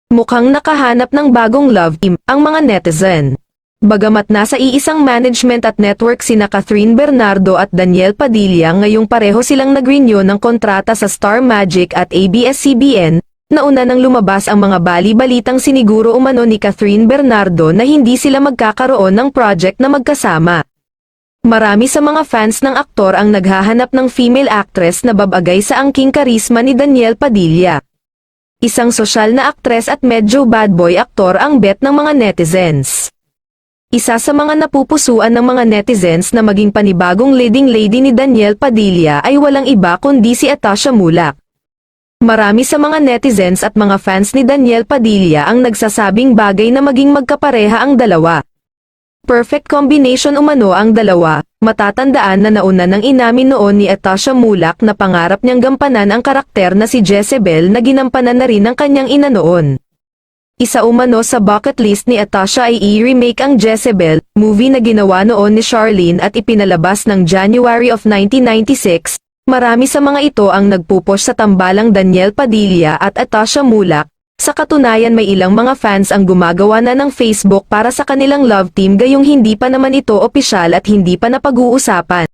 Mukhang nakahanap ng bagong love team ang mga netizen. Bagamat nasa iisang management at network sina Catherine Bernardo at Daniel Padilla, ngayong pareho silang nag-renew ng kontrata sa Star Magic at ABS-CBN, nauna nang lumabas ang mga bali-balitang siniguro umano ni Catherine Bernardo na hindi sila magkakaroon ng project na magkasama. Marami sa mga fans ng aktor ang naghahanap ng female actress na babagay sa angking karisma ni Daniel Padilla. Isang sosyal na aktres at medyo bad boy aktor ang bet ng mga netizens. Isa sa mga napupusuan ng mga netizens na maging panibagong leading lady ni Daniel Padilla ay walang iba kundi si Atasha Mulak. Marami sa mga netizens at mga fans ni Daniel Padilla ang nagsasabing bagay na maging magkapareha ang dalawa. Perfect combination umano ang dalawa. Matatandaan na nauna nang inamin noon ni Atasha Mulak na pangarap niyang gampanan ang karakter na si Jezebel na ginampanan na rin ng kanyang ina noon. Isa umano sa bucket list ni Atasha ay i-remake ang Jezebel, movie na ginawa noon ni Charlene at ipinalabas ng January of 1996. Marami sa mga ito ang nagpupush sa tambalang Daniel Padilla at Atasha Mulak. Sa katunayan may ilang mga fans ang gumagawa na ng Facebook para sa kanilang love team, gayong hindi pa naman ito opisyal at hindi pa napag-uusapan.